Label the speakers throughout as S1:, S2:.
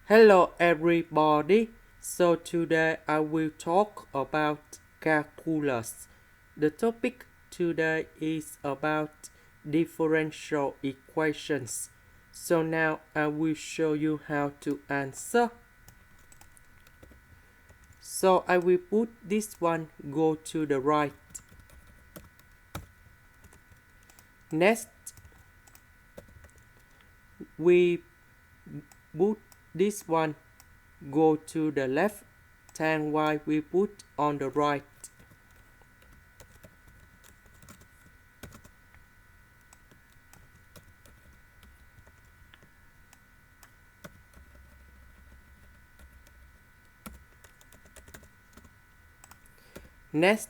S1: Hello everybody. So today I will talk about calculus. The topic today is about differential equations. So now I will show you how to answer. So I will put this one go to the right. Next, we put this one go to the left, and y we put on the right. Next,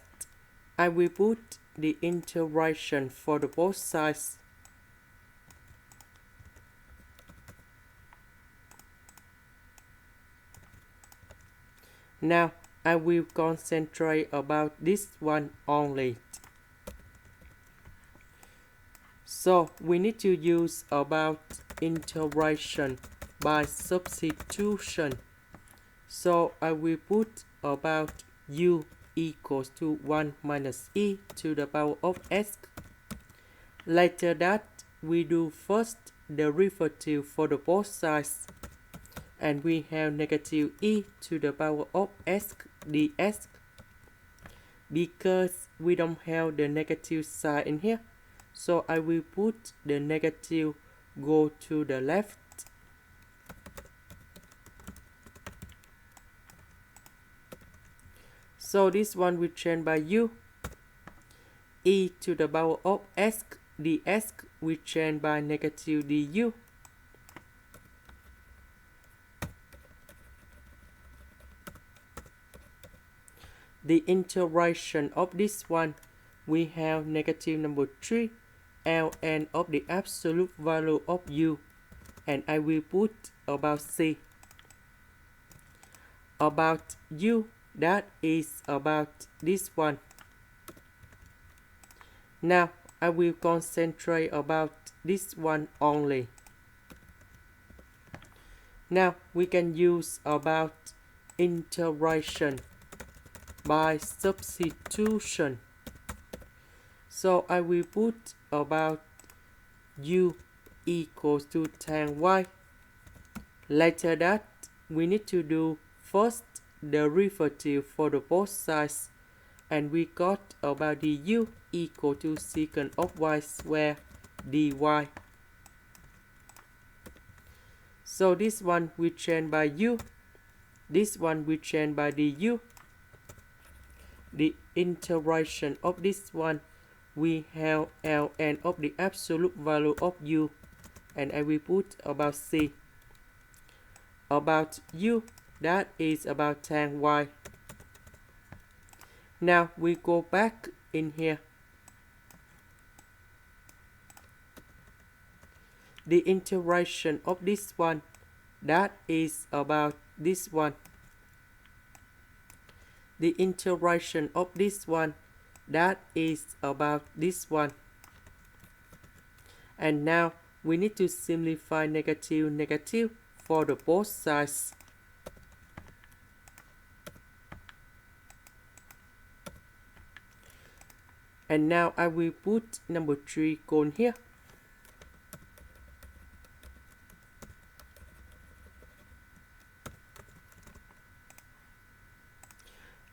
S1: I will put the integration for the both sides. Now, I will concentrate about this one only. So, we need to use about integration by substitution. So, I will put about u equals to 1 minus e to the power of s. Later that, we do first derivative for the both sides. And we have negative e to the power of s ds. Because we don't have the negative sign in here, so I will put the negative go to the left. So this one will change by u. E to the power of s ds will change by negative du. The integration of this one, we have negative number 3 ln of the absolute value of u, and I will put about c. About u, that is about this one. Now I will concentrate about this one only. Now we can use about integration by substitution. So I will put about u equals to tan y. Later that, we need to do first derivative for the both sides, and we got about du equal to secant of y squared dy. So this one will change by u, this one will change by du. The integration of this one, we have ln of the absolute value of u, and I will put about c. About u, that is about tan y. Now we go back in here. The integration of this one, that is about this one. The integration of this one, that is about this one. And now we need to simplify negative negative for the both sides. And now I will put number 3 cone here.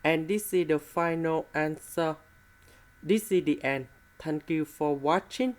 S1: And this is the final answer. This is the end. Thank you for watching.